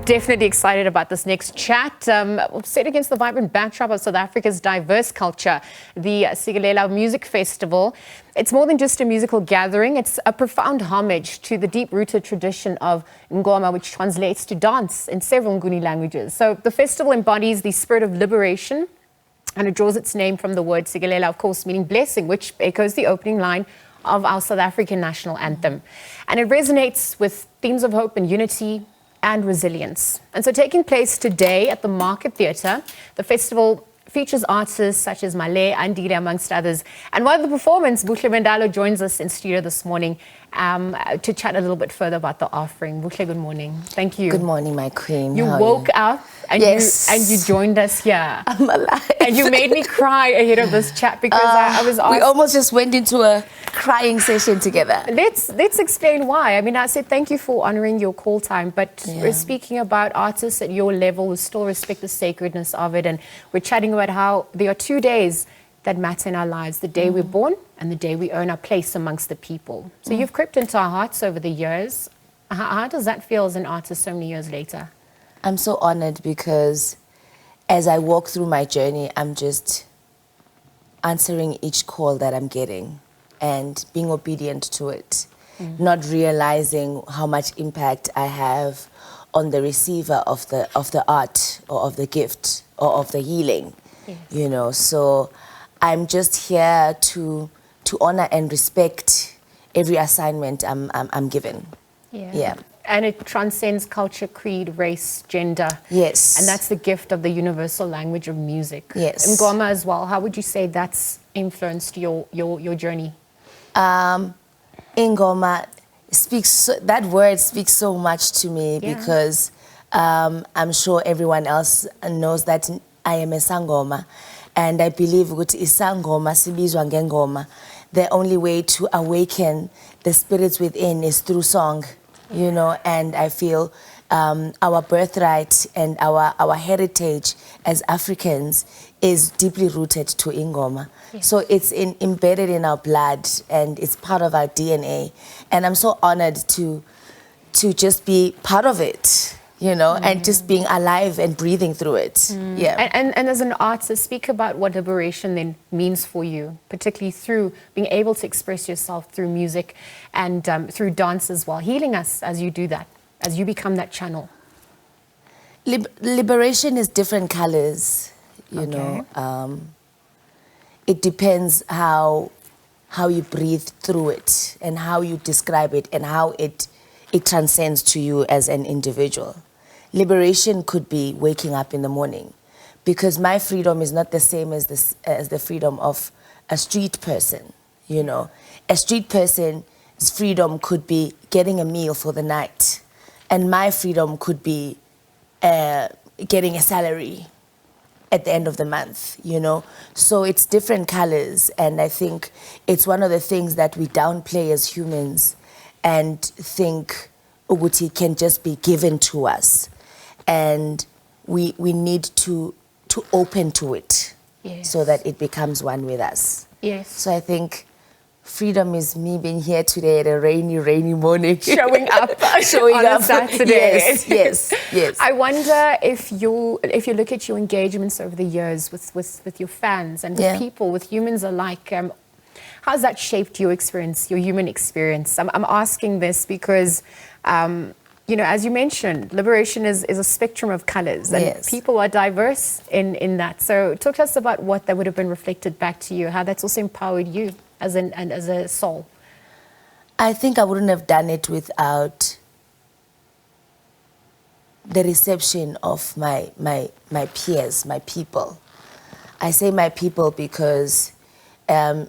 Definitely excited about this next chat. Set against the vibrant backdrop of South Africa's diverse culture, the Sikelela Music Festival. It's more than just a musical gathering. It's a profound homage to the deep-rooted tradition of Ngoma, which translates to dance in several Nguni languages. So the festival embodies the spirit of liberation, and it draws its name from the word Sikelela, of course, meaning blessing, which echoes the opening line of our South African national anthem. And it resonates with themes of hope and unity and resilience. And so taking place today at the Market Theatre, the festival features artists such as Maleh, Andile, amongst others. And while the performance, Buhlebendalo joins us in studio this morning to chat a little bit further about the offering. Buhle, good morning. Thank you. Good morning, my queen. You woke up and, you joined us here. I'm alive. And you made me cry ahead of this chat because I was asked. We almost just went into a crying session together. Let's explain why. I mean, I said thank you for honoring your call time, but we're speaking about artists at your level who still respect the sacredness of it, and we're chatting about how there are 2 days that matter in our lives, the day we're born and the day we earn our place amongst the people. So you've crept into our hearts over the years. How does that feel as an artist so many years later? I'm so honored because as I walk through my journey, I'm just answering each call that I'm getting and being obedient to it, not realizing how much impact I have on the receiver of the art or of the gift or of the healing. Yes. You know, so I'm just here to honor and respect every assignment I'm given. Yeah. And it transcends culture, creed, race, gender. Yes. And that's the gift of the universal language of music. Yes. Ngoma as well. How would you say that's influenced your journey? Ingoma that word speaks so much to me because I'm sure everyone else knows that I am a sangoma, and I believe ukuthi isangoma sibizwa ngengoma. The only way to awaken the spirits within is through song, you know, and I feel our birthright and our heritage as Africans is deeply rooted to Ingoma. Yes. So it's embedded in our blood and it's part of our DNA. And I'm so honored to just be part of it, you know, and just being alive and breathing through it. Yeah. And as an artist, speak about what liberation then means for you, particularly through being able to express yourself through music and through dance as well, healing us as you do that, as you become that channel. Liberation is different colors, you know. It depends how you breathe through it and how you describe it and how it transcends to you as an individual. Liberation could be waking up in the morning, because my freedom is not the same as the freedom of a street person, you know. A street person's freedom could be getting a meal for the night, and my freedom could be getting a salary at the end of the month, you know. So it's different colors, and I think it's one of the things that we downplay as humans and think Uguti can just be given to us, and we need to open to it so that it becomes one with us. Yes. So I think freedom is me being here today at a rainy morning. Showing up on a Saturday. Yes. I wonder if you look at your engagements over the years with your fans and with people, with humans alike, how's that shaped your experience, your human experience? I'm asking this because, you know, as you mentioned, liberation is a spectrum of colors, and people are diverse in that. So talk to us about what that would have been reflected back to you, how that's also empowered you as a soul. I think I wouldn't have done it without the reception of my peers, my people. I say my people because the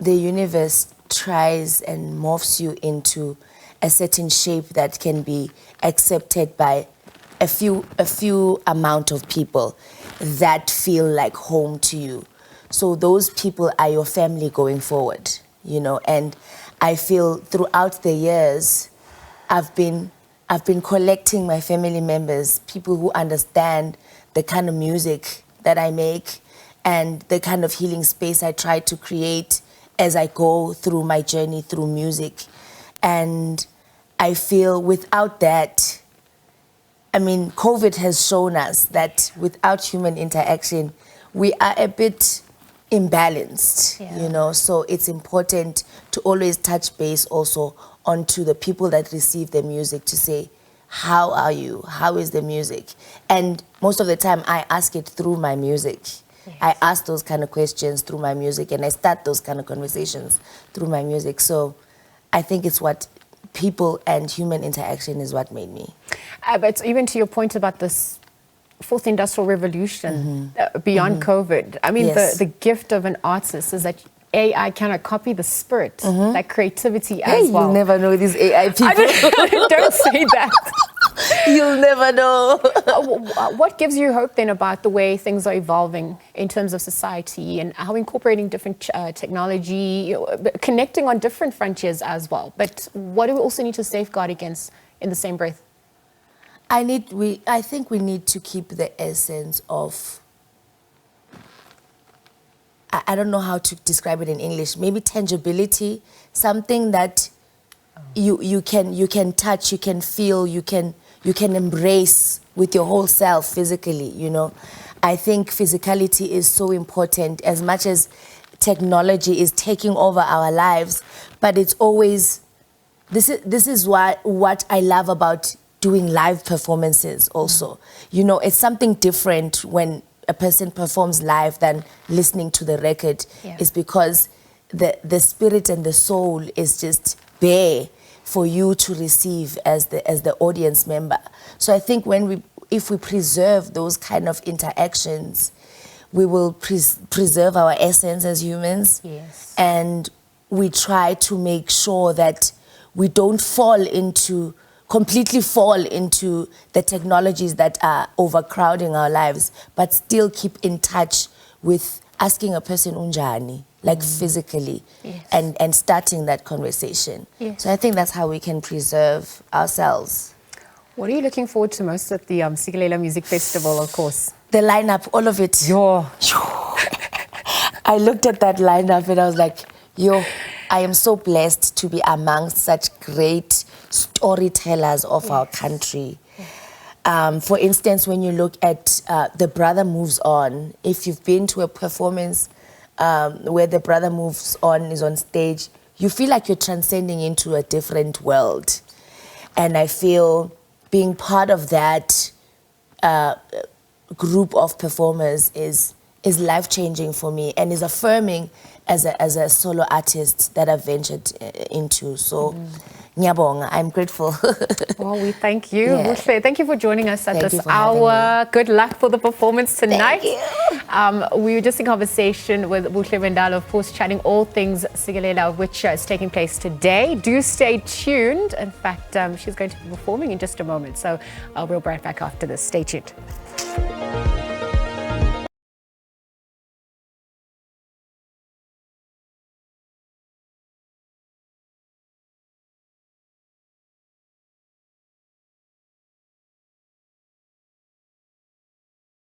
universe tries and morphs you into a certain shape that can be accepted by a few amount of people that feel like home to you. So those people are your family going forward, you know. And I feel throughout the years, I've been collecting my family members, people who understand the kind of music that I make and the kind of healing space I try to create as I go through my journey through music. And I feel without that, I mean, COVID has shown us that without human interaction, we are a bit imbalanced, you know, so it's important to always touch base also onto the people that receive the music to say, how are you? How is the music? And most of the time I ask it through my music. Yes. I ask those kind of questions through my music, and I start those kind of conversations through my music. So I think it's what people and human interaction is what made me. But even to your point about this fourth industrial revolution, beyond COVID, I mean, the gift of an artist is that AI cannot copy the spirit, that creativity as well. You'll never know these AI people. Don't say that. You'll never know. What gives you hope then about the way things are evolving in terms of society and how incorporating different technology, connecting on different frontiers as well? But what do we also need to safeguard against in the same breath? I think we need to keep the essence of, I don't know how to describe it in English, maybe tangibility, something that you can touch, you can feel, you can embrace with your whole self physically, you know. I think physicality is so important as much as technology is taking over our lives, but it's always, this is what I love about doing live performances also. You know, it's something different when a person performs live than listening to the record. It's because the spirit and the soul is just there for you to receive as the audience member. So I think if we preserve those kind of interactions, we will preserve our essence as humans. Yes. And we try to make sure that we don't completely fall into the technologies that are overcrowding our lives, but still keep in touch with asking a person unjani, like physically, and starting that conversation. So I think that's how we can preserve ourselves. What are you looking forward to most at the Sikelela Music Festival, of course? The lineup, all of it. I looked at that lineup and I was like, I am so blessed to be amongst such great storytellers of our country. For instance, when you look at The Brother Moves On, if you've been to a performance where The Brother Moves On is on stage, you feel like you're transcending into a different world. And I feel being part of that group of performers is life-changing for me and is affirming as a solo artist that I've ventured into. So, Nyabonga, I'm grateful. Well, we thank you. Thank you for joining us at this hour. Good luck for the performance tonight. Thank you. We were just in conversation with Buhlebendalo, of course, chatting all things Sikelela, which is taking place today. Do stay tuned. In fact, she's going to be performing in just a moment. So we'll be right back after this. Stay tuned.